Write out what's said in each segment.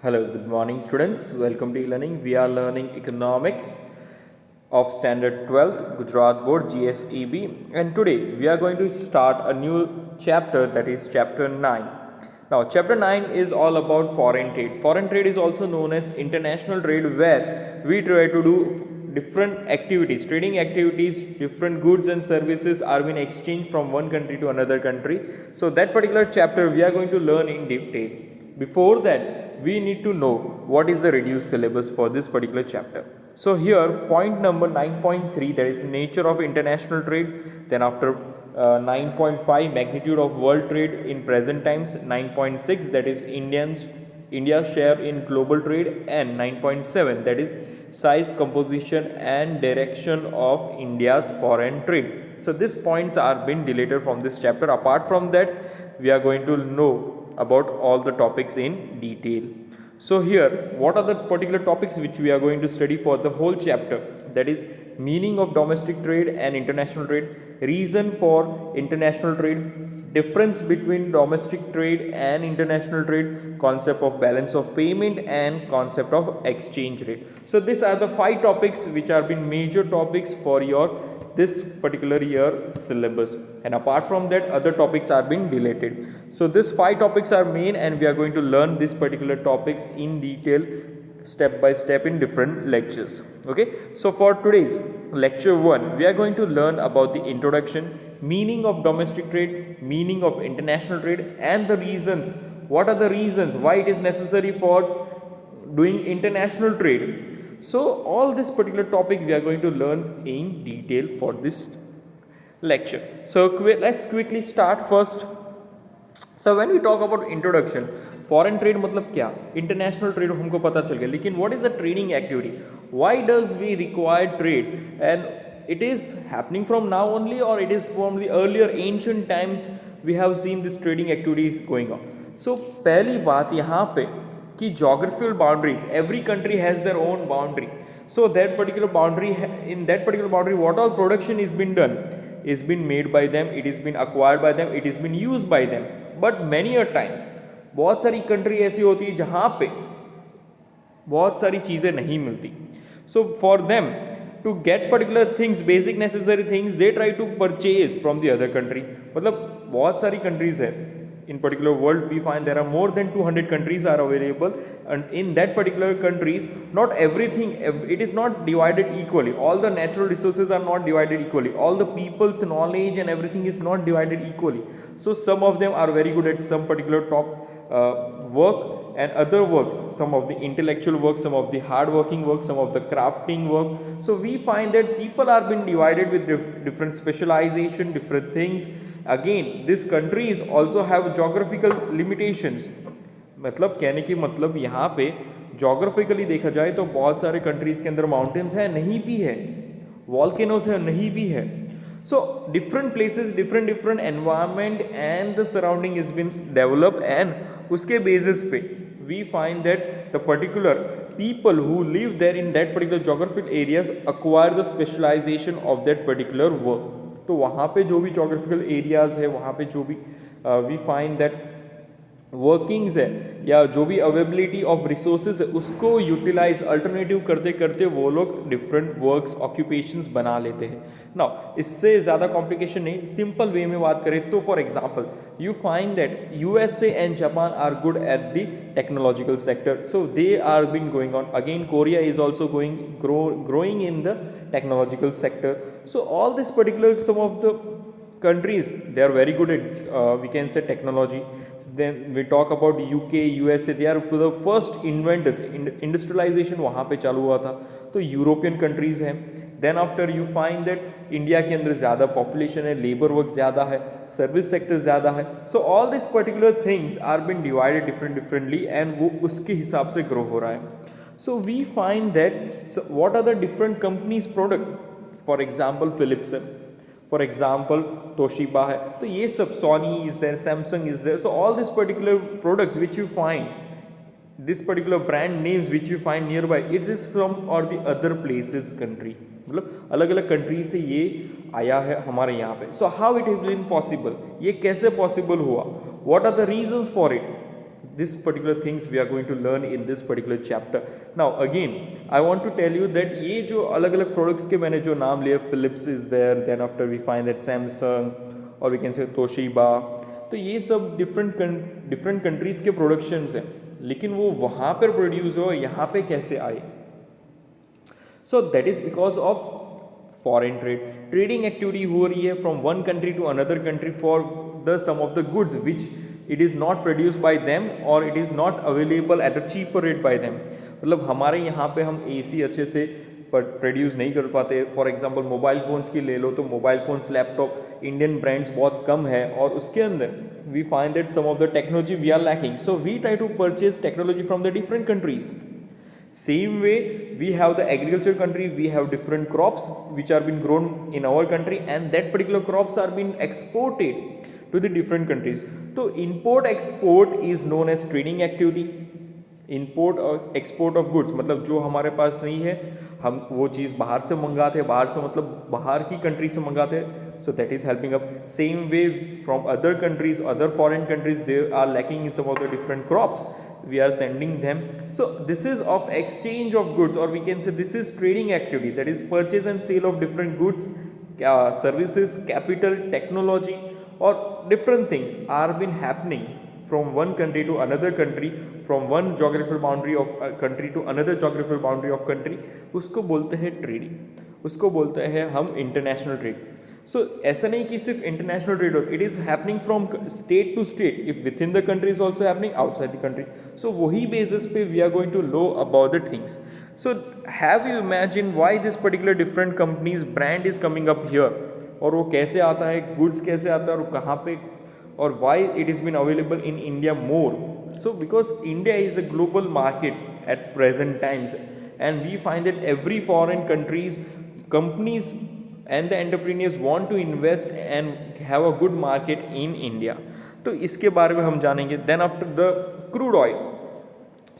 Hello, good morning, students. Welcome to e-learning. We are learning economics of standard 12th Gujarat Board GSEB, and today we are going to start a new chapter, that is chapter 9. Now, chapter 9 is all about foreign trade. Foreign trade is also known as international trade, where we try to do different activities, trading activities, different goods and services are being exchanged from one country to another country. So that particular chapter we are going to learn in detail. Before that, we need to know what is the reduced syllabus for this particular chapter. So here, point number 9.3, that is nature of international trade. Then after 9.5, magnitude of world trade in present times. 9.6, that is India's share in global trade, and 9.7, that is size, composition and direction of India's foreign trade. So these points are being deleted from this chapter. Apart from that, we are going to know about all the topics in detail. So here, what are the particular topics which we are going to study for the whole chapter? That is meaning of domestic trade and international trade, reason for international trade, difference between domestic trade and international trade, concept of balance of payment and concept of exchange rate. So these are the 5 topics which are been major topics for your this particular year syllabus, and apart from that other topics are being deleted. So these 5 topics are main, and we are going to learn these particular topics in detail step by step in different lectures. Okay, so for today's lecture 1, we are going to learn about the introduction, meaning of domestic trade, meaning of international trade, and the reasons. What are the reasons why it is necessary for doing international trade? So all this particular topic we are going to learn in detail for this lecture. So let's quickly start first. So when we talk about introduction, foreign trade मतलब क्या, international trade हमको पता चल गया, लेकिन what is the trading activity? Why does we require trade? And it is happening from now only, or it is from the earlier ancient times we have seen this trading activities going on? So पहली बात यहाँ पे कि geographical boundaries, every country has their own boundary. So that particular boundary, in that particular boundary, what all production is been done is been made by them, it is been acquired by them, it is been used by them. But many a times बहुत सारी country ऐसी होती है जहाँ पे बहुत सारी चीज़ें नहीं मिलती. So for them to get particular things, basic necessary things, they try to purchase from the other country. मतलब बहुत सारी countries है. In particular world, we find there are more than 200 countries are available, and in that particular countries, not everything, it is not divided equally. All the natural resources are not divided equally. All the people's knowledge and everything is not divided equally. So some of them are very good at some particular top work, and other works, some of the intellectual work, some of the hard working work, some of the crafting work. So we find that people are being divided with different specialization, different things. Again, these countries also have geographical limitations. मतलब कहने की मतलब यहाँ पे geographically देखा जाए तो बहुत सारे कंट्रीज़ के अंदर माउंटेन्स है, नहीं भी है, वॉल्केनोस है, नहीं भी है. So different places, different environment and the surrounding is been developed, and उसके basis पे we find that the particular people who live there in that particular geographical areas acquire the specialization of that particular work. तो वहाँ पे जो भी geographical areas है, वहाँ पे जो भी we find that वर्किंग्स है या जो भी अवेलेबिलिटी ऑफ रिसोर्सेज है उसको यूटिलाइज अल्टरनेटिव करते करते वो लोग डिफरेंट वर्क्स ऑक्यूपेशंस बना लेते हैं. नाउ इससे ज़्यादा कॉम्प्लिकेशन नहीं, सिंपल वे में बात करें तो for example you find that USA and Japan are good at the technological sector, so they are been going on. Again Korea is also growing in the technological sector. So all this particular, some of the countries, they are very good at we can say technology. Then we talk about UK, USA, they are the first inventors. Industrialisation वहाँ पे चालू हुआ था. तो European countries हैं. Then after you find that India के अंदर ज़्यादा पॉपुलेशन है, लेबर वर्क ज़्यादा है, सर्विस सेक्टर ज़्यादा है. So all this particular things are been divided differently, and वो उसके हिसाब से ग्रो हो रहा है. So we find that what are the different companies product. For example Philips है, फॉर एग्जाम्पल तोशिबा है, तो ये सब, Sony is there, Samsung is there. So all this particular products which you find, this particular brand names which you find nearby, it is from और the other places country. मतलब अलग अलग country से ये आया है हमारे यहाँ पे. So how it has been possible, ये कैसे पॉसिबल हुआ, what are the reasons for it. this particular things we are going to learn in this particular chapter. Now again I want to tell you that ये जो अलग अलग products के मैंने जो नाम लिए, Philips is there, then after we find that Samsung or we can say Toshiba, तो ये सब different countries के productions हैं, लेकिन वो वहाँ पर produce हो यहाँ पे कैसे आए? So that is because of foreign trade. Trading activity हो रही है from one country to another country for the some of the goods which it is not produced by them or it is not available at a cheaper rate by them. मतलब हमारे यहाँ पे हम AC अच्छे से produce नहीं कर पाते. फॉर एग्जांपल मोबाइल फ़ोन्स की ले लो तो mobile phones laptop Indian brands बहुत कम है और उसके अंदर we find that some of the technology we are lacking, so we try to purchase technology from the different countries. Same way we have the agriculture country, we have different crops which are being grown in our country and that particular crops are being exported to the different countries. So import export is known as trading activity. Import और export of goods मतलब जो हमारे पास नहीं है हम वो चीज़ बाहर से मंगाते हैं, बाहर से मतलब बाहर की कंट्री से मंगाते हैं. So that is helping up. Same way from other countries, other foreign countries, they are lacking in some of the different crops. We are sending them. So this is of exchange of goods, or we can say this is trading activity, that is purchase and sale of different goods, services, capital, technology, or different things are been happening from one country to another country, from one geographical boundary of a country to another geographical boundary of country. उसको बोलते हैं trading, उसको बोलते हैं हम international trade. सो ऐसा नहीं कि सिर्फ इंटरनेशनल ट्रेड हो, it is happening from state to state, if with in the country is also happening outside the country. So वही बेसिस पे we are going to know about the things. So have you imagine why this particular different companies brand is coming up here, और वो कैसे आता है, goods कैसे आता है और कहाँ पे, और why it is been available in India more. So because India is a global market at present times and we find that every foreign countries companies and the entrepreneurs want to invest and have a good market in India. तो इसके बारे में हम जानेंगे. Then after the crude oil,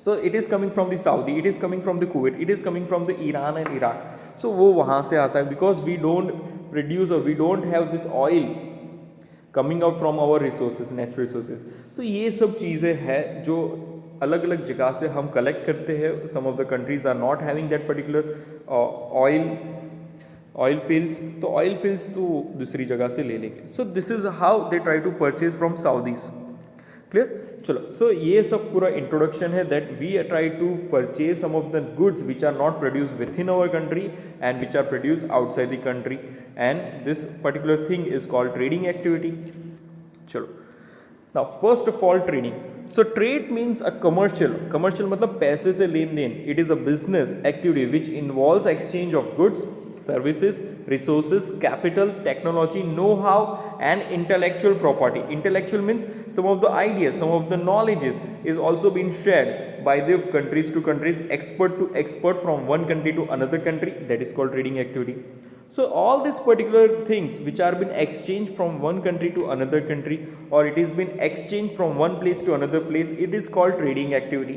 so it is coming from the Saudi, it is coming from the Kuwait, it is coming from the Iran and Iraq. So वो वहाँ से आता है because we don't produce or we don't have this oil coming out from our resources, natural resources. So ये सब चीज़ें हैं जो अलग अलग जगह से हम कलेक्ट करते हैं. Some of the countries are not having that particular oil fields, तो ऑयल फील्ड्स तो दूसरी जगह से ले लेंगे. So this is how they try to purchase from Saudis. Clear? चलो, सो ये सब पूरा इंट्रोडक्शन है that we try to purchase some of the goods which are not produce with in our country and which are produce outside the country, and this particular thing is called trading activity. चलो, now first of all trading. So trade means a commercial मतलब पैसे से लेन then. It is a business activity which involves exchange of goods, services, resources, capital, technology, know-how and intellectual property. Intellectual means some of the ideas, some of the knowledges is also being shared by the countries to countries, expert to expert, from one country to another country. That is called trading activity. So all these particular things which are been exchanged from one country to another country, or it is been exchanged from one place to another place, it is called trading activity.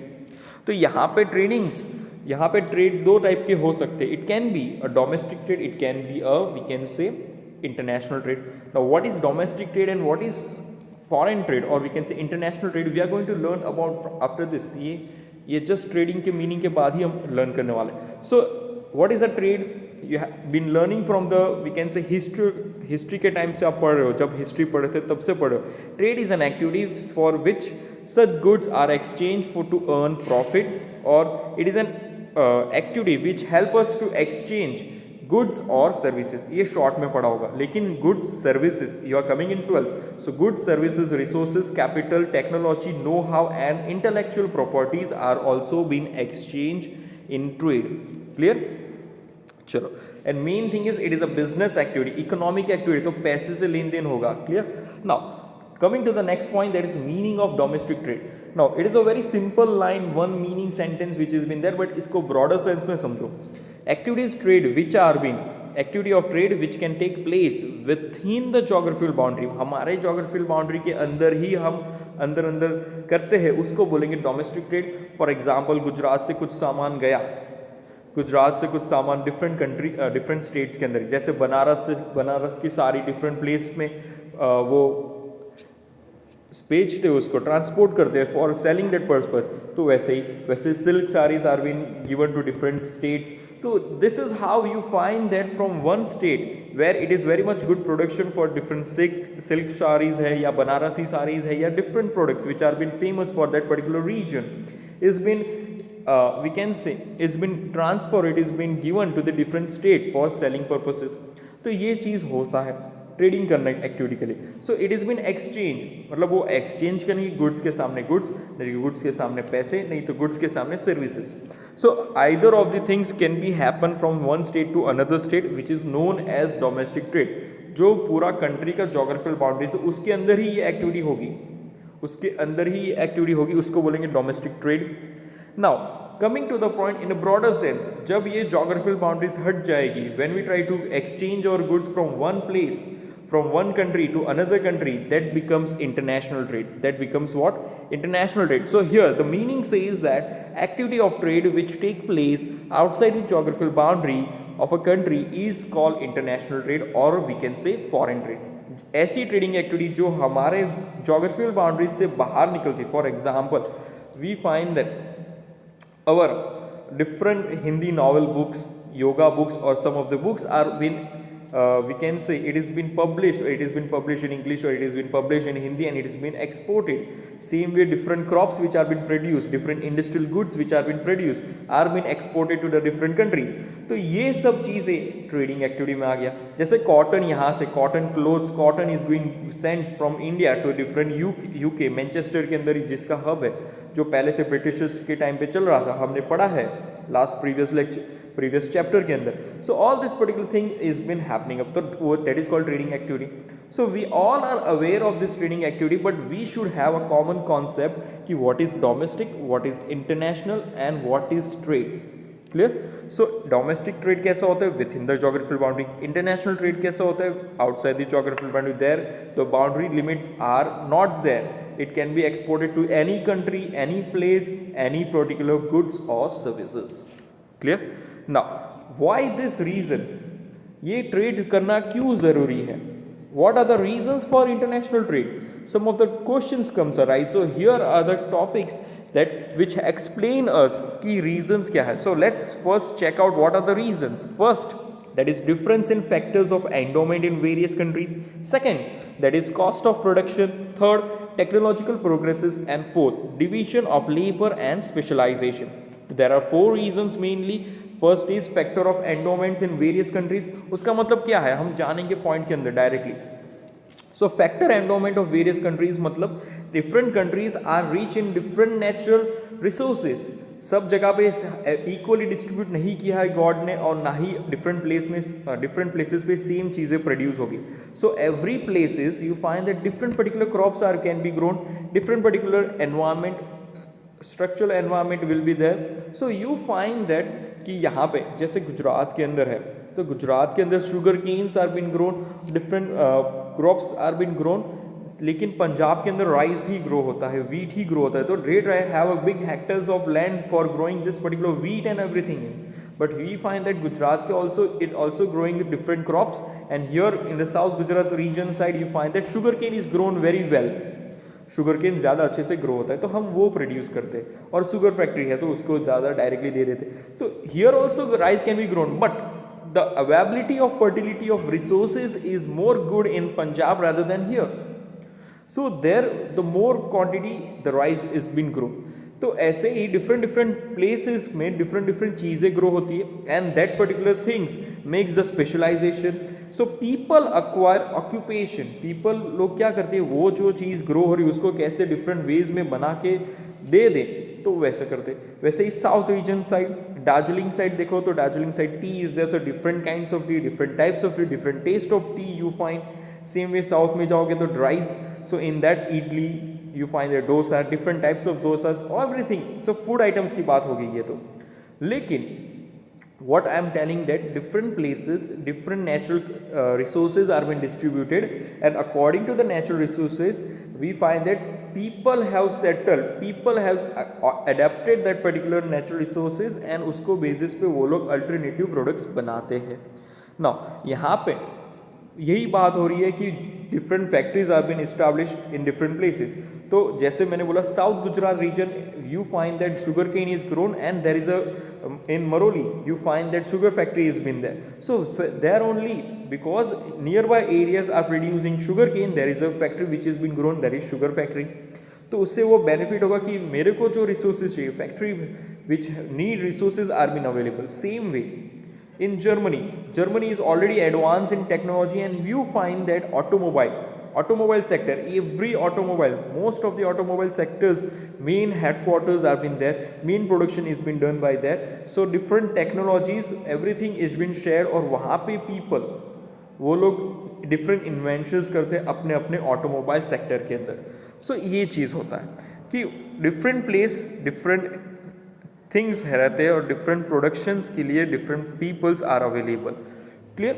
तो यहाँ पे tradings, यहाँ पे trade दो type के हो सकते हैं. It can be a domestic trade, it can be a we can say international trade. Now what is domestic trade and what is foreign trade, और we can say international trade, we are going to learn about after this. ये just trading के meaning के बाद ही हम learn करने वाले. So what is a trade? You have been learning from the we can say history के time से आप पढ़ रहे हो, जब हिस्ट्री पढ़े थे तब से पढ़ रहे हो. Trade is an activity for which such goods are exchanged for to earn profit, or it is an activity which help us to exchange goods or services. ये शॉर्ट में पढ़ा होगा, लेकिन goods services you are coming in 12th. So goods, services, resources, capital, technology, know-how and intellectual properties are also being exchanged in trade. Clear? चलो, and main thing is it is a business activity, economic activity, तो पैसे से लेन देन होगा. Clear? Now coming to the next point, that is meaning of domestic trade. Now it is a very simple line, one meaning sentence which is been there, but इसको broader sense में समझो. Activities trade which are been activity of trade which can take place within the geographical boundary. हमारे geographical boundary के अंदर ही हम अंदर करते हैं, उसको बोलेंगे domestic trade. For example, Gujarat से कुछ सामान गया, गुजरात से कुछ सामान डिफरेंट कंट्री डिफरेंट स्टेट्स के अंदर, जैसे बनारस की सारी डिफरेंट प्लेस में वो बेचते हो उसको, ट्रांसपोर्ट करते हैं फॉर सेलिंग दैट पर्पस, तो वैसे ही वैसे silk saris are been given to different states. तो this is how you find that from one state where it is very much good production for different silk saris है या बनारसी साड़ीज है या different products which are been famous for that particular region is been we can say is been transfer, it is been given to the different state for selling purposes. तो ये चीज़ होता है trading करना activity के लिए. So it is been exchange, मतलब वो exchange करेंगे गुड्स के सामने गुड्स, नहीं गुड्स के सामने पैसे, नहीं तो गुड्स के सामने services. So either of the things can be happen from one state to another state which is known as domestic trade. जो पूरा कंट्री का जोग्राफिकल बाउंड्रीज है उसके अंदर ही ये एक्टिविटी होगी, उसके अंदर ही ये एक्टिविटी होगी, उसको बोलेंगे domestic trade. Now coming to the point in a broader sense, जब ये जोग्राफिकल बाउंड्रीज हट जाएगी, when we try to exchange our goods from one place, from one country to another country, that becomes international trade. That becomes what? International trade. So here the meaning says that activity of trade which take place outside the geographical boundary of a country is called international trade, or we can say foreign trade. ऐसी trading activity जो हमारे geographical boundaries से बाहर निकलती. For example, we find that our different Hindi novel books, yoga books, or some of the books are been we can say it has been published, or it has been published in English, or it has been published in Hindi, and it has been exported. Same way different crops which are been produced, different industrial goods which are been produced are been exported to the different countries. तो ये सब चीज़ें trading activity में आ गया. जैसे cotton, यहाँ से cotton clothes, cotton is going sent from India to different UK, Manchester के अंदर जिसका हब है, जो पहले से ब्रिटिशर्स के टाइम पे चल रहा था, हमने पढ़ा है लास्ट previous chapter के अंदर. So all this particular thing is been happening up, so that is called trading activity. So we all are aware of this trading activity, but we should have a common concept कि what is domestic, what is international, and what is trade. Clear? So domestic trade कैसा होता है within the geographical boundary, international trade कैसा होता है outside the geographical boundary. There the boundary limits are not there. It can be exported to any country, any place, any particular goods or services. Clear? Now why this reason, ये trade करना क्यों ज़रूरी है? What are the reasons for international trade? Some of the questions comes arise. So here are the topics that which explain us कि reasons क्या है. So let's first check out what are the reasons. First, that is difference in factors of endowment in various countries. Second, that is cost of production. Third, technological progresses. And fourth, division of labor and specialization. There are four reasons mainly. First is factor of endowments in various countries. उसका मतलब क्या है हम जानेंगे point के अंदर directly. So factor endowment of various countries मतलब different countries are rich in different natural resources. सब जगह पे इक्वली डिस्ट्रीब्यूट नहीं किया है गॉड ने, और ना ही डिफरेंट प्लेसेस पे सेम चीज़ें प्रोड्यूस होगी. So every places you find that different particular crops are can be grown, different particular environment, structural environment will be there. So you find that कि यहाँ पे जैसे गुजरात के अंदर है, तो गुजरात के अंदर sugar canes are been grown, different crops are been grown. लेकिन पंजाब के अंदर राइस ही ग्रो होता है, वीट ही ग्रो होता है. तो they have a big hectares of land for growing this particular wheat and everything. But we find that Gujarat it also growing different crops, and here in the South Gujarat region side you find that sugarcane is grown very well. Sugarcane ज़्यादा अच्छे से grow होता है तो हम वो produce करते हैं, और शुगर फैक्ट्री है तो उसको ज़्यादा डायरेक्टली दे देते. So here also rice can be grown, but the availability of fertility of resources is more good in Punjab rather than here. So there the more quantity the rice is been grown. तो ऐसे ही different places में different चीज़ें grow होती है, and that particular things makes the specialisation. So people acquire occupation. People लोग क्या करते हैं, वो जो चीज़ ग्रो हो रही है उसको कैसे डिफरेंट वेज में बना के दे दें, तो वैसे करते. वैसे ही south region side, Darjeeling side देखो तो Darjeeling side tea is there, so different kinds of tea, different types of tea, different taste of tea you find. Same way south में जाओगे तो ड्राइस, so in that idli you find the dosa, different types of dosas, everything. So food items की बात हो गई है. तो लेकिन what I am telling that different places, different natural resources are being distributed, and according to the natural resources we find that people have settled, people have adapted that particular natural resources, and उसको basis पे वो लोग alternative products बनाते हैं. Now यहाँ पे यही बात हो रही है कि different factories are been establish in different places. तो जैसे मैंने बोला south Gujarat region you find that sugar cane is grown and there is a in Maroli you find that sugar factory has been there. So there only because nearby areas are producing sugar cane, there is a factory which has been grown, that is sugar factory. तो उससे वो benefit होगा कि मेरे को जो resources चाहिए, factory which need resources are been available. Same way in Germany is already advanced in technology and you find that automobile sector, every automobile, most of the automobile sectors main headquarters have been there, main production is been done by there. So different technologies, everything is been shared और वहाँ पे people वो लोग different inventions करते हैं अपने अपने automobile sector के अंदर. सो ये चीज़ होता है कि डिफरेंट प्लेस डिफरेंट थिंग्स रहते हैं और डिफरेंट प्रोडक्शंस के लिए different peoples are available. Clear.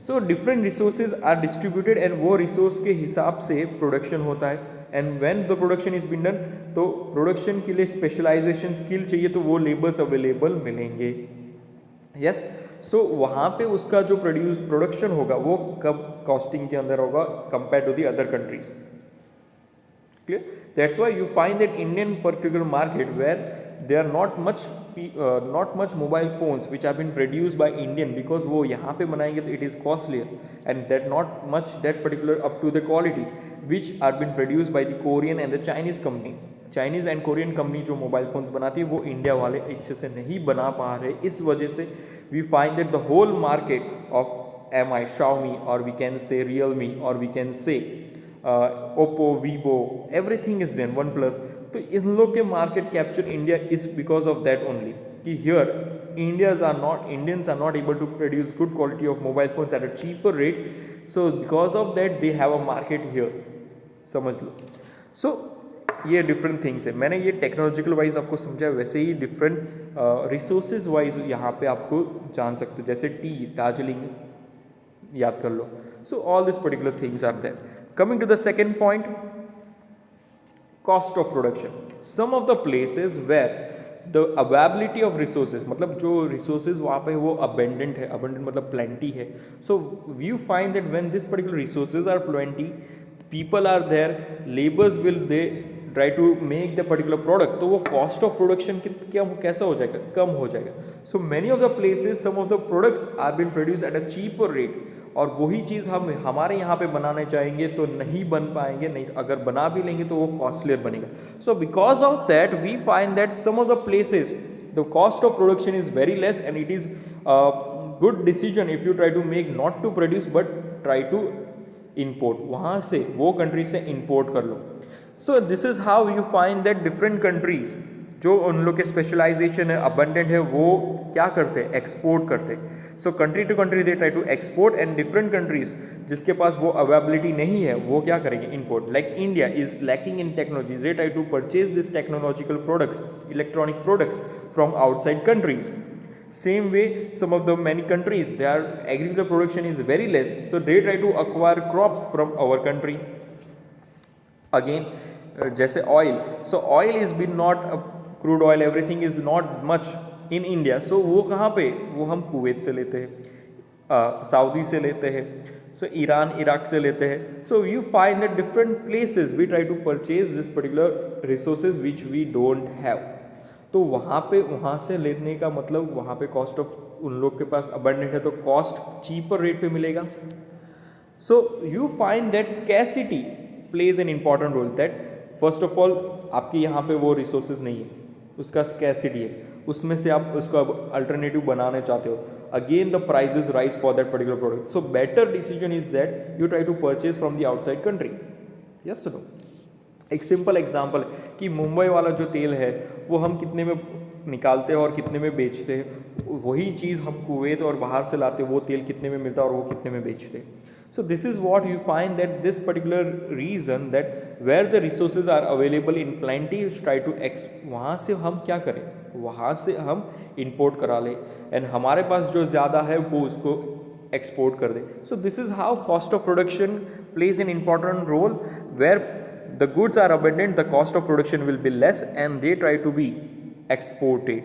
So different resources are distributed and वो रिसोर्स के हिसाब से प्रोडक्शन होता है. And when the production is been done, तो प्रोडक्शन के लिए स्पेशलाइजेशन स्किल चाहिए, तो वो लेबर्स अवेलेबल मिलेंगे. यस. सो वहाँ पे उसका जो प्रोडक्शन होगा वो कम कॉस्टिंग के अंदर होगा compare to the other countries. Clear? That's why you find that Indian particular market where there are not much mobile phones which have been produced by Indian, because वो यहाँ पे बनाएंगे तो it is costlier and that not much that particular up to the quality which are been produced by the Korean and the Chinese company. Chinese and Korean company जो mobile phones बनाती है वो India वाले अच्छे से नहीं बना पा रहे. इस वजह से we find that the whole market of MI, Xiaomi, or we can say Realme, or we can say Oppo, Vivo, everything is there, OnePlus. तो इन लोग के market capture India is because of that only कि here Indians are not able to produce good quality of mobile phones at a cheaper rate. So because of that they have a market here. समझ लो. So ये different things है. मैंने ये technological wise आपको समझाया, वैसे ही different resources wise यहाँ पे आपको जान सकते हो. जैसे टी, दार्जिलिंग याद कर लो. So all this particular things are there. Coming to the second point, cost of production. Some of the places where the availability of resources, मतलब जो resources वहाँ पे वो abundant है, abundant मतलब plenty है. So you find that when this particular resources are plenty, people are there, laborers will they try to make the particular product, तो वो cost of production क्या कैसा हो जाएगा, कम हो जाएगा. So many of the places, some of the products are being produced at a cheaper rate. और वही चीज़ हम हमारे यहाँ पे बनाने चाहेंगे तो नहीं बन पाएंगे, नहीं अगर बना भी लेंगे तो वो कॉस्टलियर बनेगा. So because of that we find that some of the places the cost of production is very less and it is good decision if you try to make not to produce but try to import. वहाँ से वो country से import कर लो. So this is how you find that different countries जो उन लोग के स्पेशलाइजेशन है, अबंडेंट है, वो क्या करते हैं, एक्सपोर्ट करते हैं. So country to country they try to export and different countries जिसके पास वो अवेलेबिलिटी नहीं है वो क्या करेंगे, import. Like India is lacking in technology, they try to purchase this technological products, electronic products from outside countries. Same way, some of the many countries, their agricultural production is very less, so they try to acquire crops from our country. Again, जैसे oil, so oil is been not crude oil, everything is not much in India. So वो कहाँ पे, वो हम Kuwait से लेते हैं, Saudi से लेते हैं, so ईरान, इराक से लेते हैं. So you find that different places we try to purchase this particular resources which we don't have. तो वहाँ से लेने का मतलब वहाँ पे कॉस्ट ऑफ उन लोग के पास अबंडेंट है तो कॉस्ट चीपर रेट पे मिलेगा. So you find that scarcity plays an important role. That first of all आपके यहाँ पे वो रिसोर्सेज नहीं है, उसका स्कैसिटी है, उसमें से आप उसका अल्टरनेटिव बनाने चाहते हो. Again the prices rise for that particular product. So better decision is that you try to purchase from the outside country. Yes no. एक सिंपल एग्जांपल कि मुंबई वाला जो तेल है वो हम कितने में निकालते हैं और कितने में बेचते हैं, वही चीज़ हम कुवैत और बाहर से लाते हैं, वो तेल कितने में मिलता है और वो कितने में बेचते हैं. So this is what you find that this particular reason that where the resources are available in plenty try to वहाँ से हम क्या करें, वहाँ से हम इंपोर्ट करा लें एंड हमारे पास जो ज़्यादा है वो उसको एक्सपोर्ट कर दें. So this is how cost of production plays an important role. Where the goods are abundant, the cost of production will be less and they try to be exported.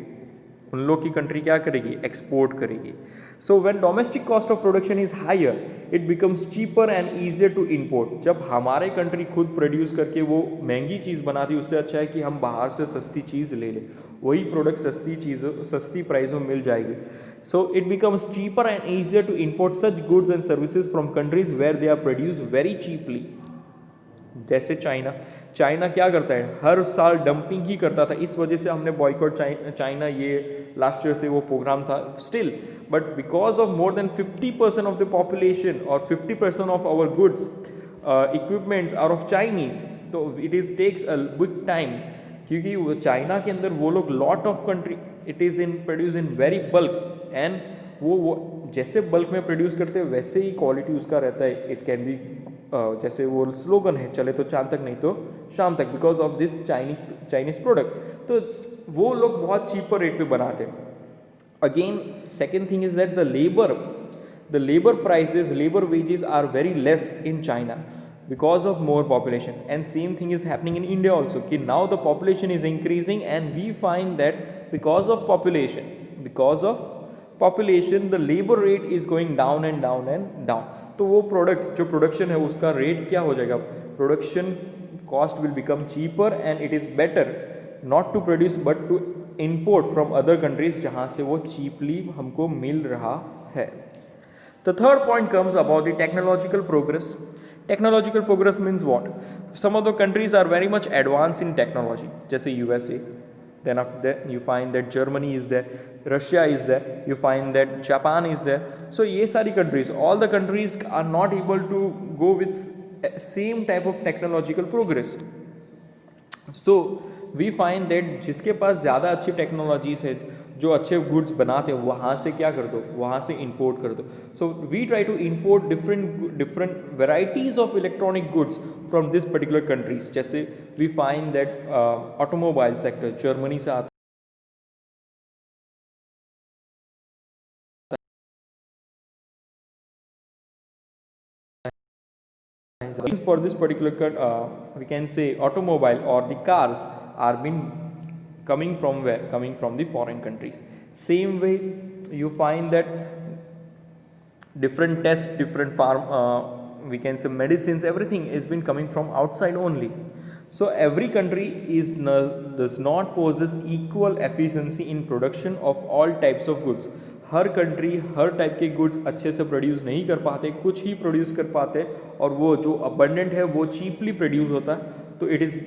उन लोग की कंट्री क्या करेगी, export करेगी. So when domestic cost of production is higher it becomes cheaper and easier to import. जब हमारे country खुद produce करके वो महंगी चीज़ बनाती है, उससे अच्छा है कि हम बाहर से सस्ती चीज़ ले लें, वही प्रोडक्ट सस्ती प्राइस में मिल जाएगी. So it becomes cheaper and easier to import such goods and services from countries where they are produce very cheaply. जैसे चाइना क्या करता है, हर साल डंपिंग ही करता था. इस वजह से हमने बॉयकॉट चाइना, ये लास्ट ईयर से वो प्रोग्राम था still. But because of more than 50% of the population और 50% of our goods equipments are of Chinese, तो it is takes a big time, क्योंकि वो चाइना के अंदर वो लोग lot of country it is in produce in very bulk, and वो जैसे बल्क में प्रोड्यूस करते हैं वैसे ही क्वालिटी उसका रहता है. इट कैन बी जैसे वो स्लोगन है, चले तो चांद तक नहीं तो शाम तक, because of this Chinese product. तो वो लोग बहुत चीपर रेट पे बनाते हैं. Again second thing is that the labour prices, labour wages are very less in China because of more population, and same thing is happening in India also, कि now the population is increasing and we find that because of population the labor rate is going down and down and down. तो वो product जो production है उसका rate क्या हो जाएगा, production cost will become cheaper and it is better not to produce but to import from other countries जहाँ से वो चीपली हमको मिल रहा है. The third point comes about the technological progress. Technological progress means what? Some of the countries are very much advanced in technology, जैसे USA. Then after that you find that Germany is there, Russia is there, you find that Japan is there. So ये सारी countries, all the countries are not able to go with same type of technological progress. So we find that जिसके पास ज़्यादा अच्छी technologies है, जो अच्छे goods बनाते हैं, वहाँ से क्या कर दो, वहाँ से इंपोर्ट कर दो. So we try to import different varieties of electronic goods from this particular countries. जैसे we find that automobile sector Germany से आता है. For this particular we can say automobile or the cars are been coming from where, coming from the foreign countries. Same way you find that different tests, different we can say medicines, everything is been coming from outside only. So every country does not possess equal efficiency in production of all types of goods. Her country her type के goods अच्छे से produce नहीं कर पाते, कुछ ही produce कर पाते, और वो जो अबंडेंट है वो चीपली प्रोड्यूस होता है. तो इट इज़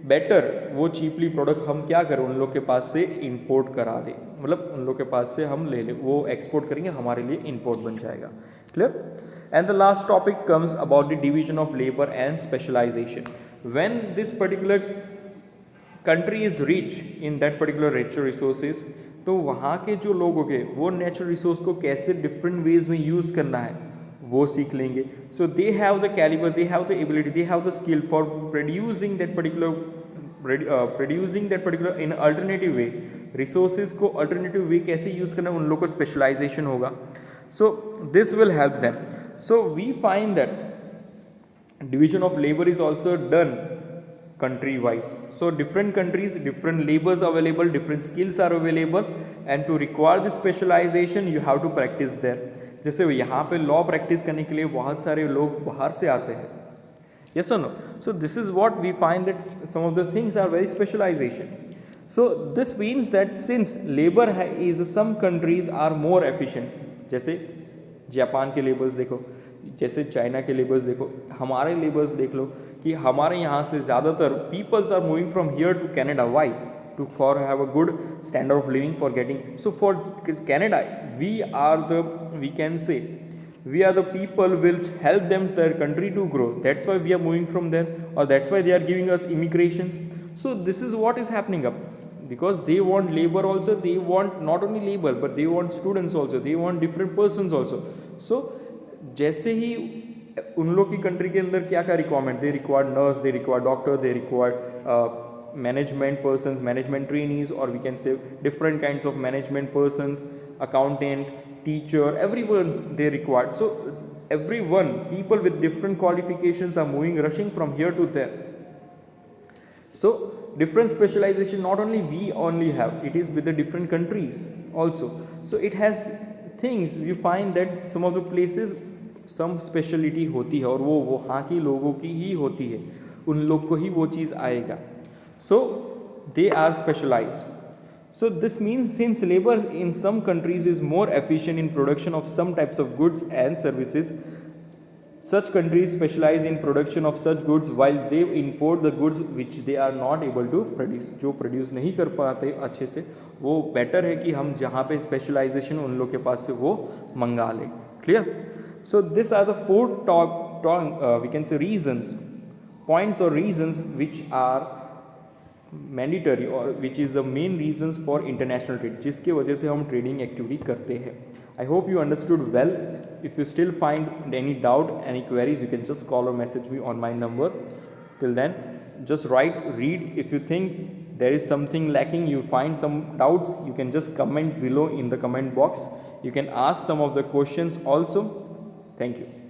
बेटर वो चीपली प्रोडक्ट हम क्या करें, उन लोग के पास से इंपोर्ट करा दें, मतलब उन लोग के पास से हम ले लें, वो एक्सपोर्ट करेंगे, हमारे लिए इंपोर्ट बन जाएगा. Clear. And the last topic comes about the division of labour and specialisation. When this particular country is rich in that particular natural resources, तो वहाँ के जो लोग हो गए वो नेचुरल रिसोर्स को कैसे डिफरेंट वेज में यूज़ करना है वो सीख लेंगे. So they have the calibre, they have the ability, they have the skill for producing that particular in alternative way. Resources को अल्टरनेटिव वे कैसे यूज़ करना है, उन लोगों को स्पेशलाइजेशन होगा. So this will help them. So we find that division of labour is also done country wise. So different countries, different labors available, different skills are available, and to require this specialization you have to practice there. जैसे यहाँ पे law practice करने के लिए बहुत सारे लोग बाहर से आते हैं. Yes or no? So this is what we find that some of the things are very specialization. So this means that since labor is some countries are more efficient, जैसे जापान के लेबर्स देखो, जैसे China के labours देखो, हमारे labours देख लो कि हमारे यहाँ से ज़्यादातर peoples are moving from here to Canada. Why? To for have a good standard of living for getting. So for Canada we can say we are the people which help them their country to grow. That's why we are moving from there, or that's why they are giving us immigrations. So this is what is happening up, because they want labor also, they want not only labor but they want students also, they want different persons also. So जैसे ही उन लोग की country के अंदर क्या क्या requirement, they require nurse, they require doctor, they require management persons, management trainees, और we can say different kinds of management persons, accountant, teacher, everyone they required. So everyone, people with different qualifications are moving, rushing from here to there. So different specialization not only we only have, it is with the different countries also. So it has things you find that some of the places some speciality होती है और वो वहाँ की लोगों की ही होती है, उन लोग को ही वो चीज़ आएगा. So they are specialized. So this means since labor in some countries is more efficient in production of some types of goods and services, such countries specialize in production of such goods while they import the goods which they are not able to produce. जो produce नहीं कर पाते अच्छे से, वो better है कि हम जहाँ पे स्पेशलाइजेशन उन लोग के पास से वो मंगा लें. Clear? So these are the four we can say reasons, points or reasons which are mandatory और which is the main reasons for international trade, जिसके वजह से हम ट्रेडिंग एक्टिविटी करते हैं. I hope you understood well. If you still find any doubt, any queries, you can just call or message me on my number. Till then just write, read. If you think there is something lacking, you find some doubts, you can just comment below in the comment box. You can ask some of the questions also. Thank you.